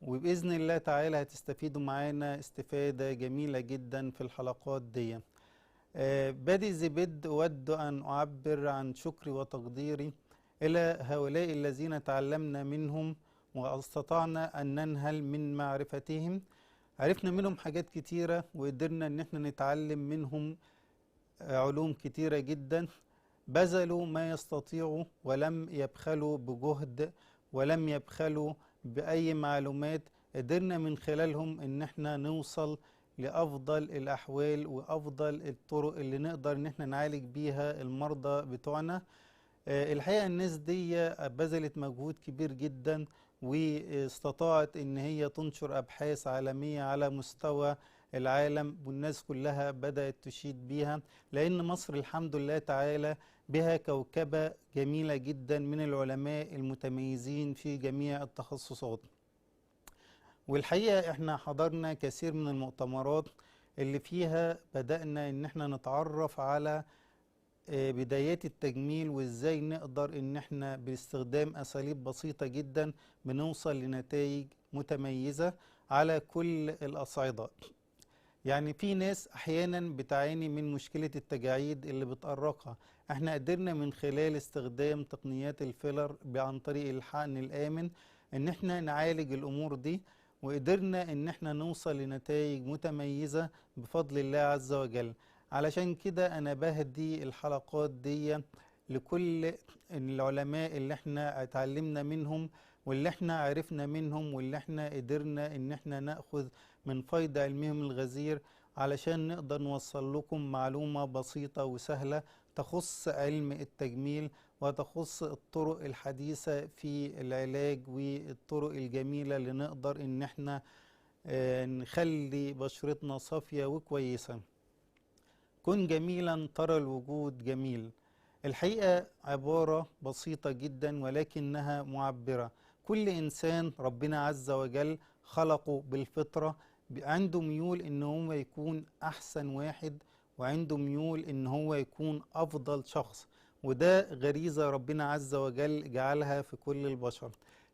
وبإذن الله تعالى هتستفيدوا معانا استفادة جميلة جدا في الحلقات دي. بادئ ذي بدء أود أن أعبر عن شكري وتقديري إلى هؤلاء الذين تعلمنا منهم واستطعنا أن ننهل من معرفتهم. عرفنا منهم حاجات كتيرة وقدرنا أن احنا نتعلم منهم علوم كتيرة جدا. بذلوا ما يستطيعوا ولم يبخلوا بجهد ولم يبخلوا بأي معلومات. قدرنا من خلالهم ان احنا نوصل لأفضل الأحوال وأفضل الطرق اللي نقدر ان احنا نعالج بيها المرضى بتوعنا. الحقيقة الناس دي بذلت مجهود كبير جدا واستطاعت ان هي تنشر أبحاث عالمية على مستوى العالم، والناس كلها بدأت تشيد بيها، لأن مصر الحمد لله تعالى بها كوكبة جميلة جدا من العلماء المتميزين في جميع التخصصات. والحقيقة احنا حضرنا كثير من المؤتمرات اللي فيها بدأنا ان احنا نتعرف على بدايات التجميل وازاي نقدر ان احنا باستخدام اساليب بسيطة جدا بنوصل لنتائج متميزة على كل الأصعدة. يعني في ناس احيانا بتعاني من مشكلة التجاعيد اللي بتأرقها، احنا قدرنا من خلال استخدام تقنيات الفيلر عن طريق الحقن الآمن ان احنا نعالج الامور دي، وقدرنا ان احنا نوصل لنتائج متميزة بفضل الله عز وجل. علشان كده انا بهدي الحلقات دي لكل العلماء اللي احنا اتعلمنا منهم واللي احنا عرفنا منهم واللي احنا قدرنا ان احنا ناخذ من فيض علمهم الغزير، علشان نقدر نوصل لكم معلومة بسيطة وسهلة تخص علم التجميل وتخص الطرق الحديثة في العلاج والطرق الجميلة اللي نقدر ان احنا نخلي بشرتنا صافية وكويسة. كن جميلا ترى الوجود جميل. الحقيقة عبارة بسيطة جدا ولكنها معبرة. كل إنسان ربنا عز وجل خلقه بالفطرة عنده ميول إن هو يكون أحسن واحد، وعنده ميول إن هو يكون أفضل شخص، وده غريزة ربنا عز وجل جعلها في كل البشر.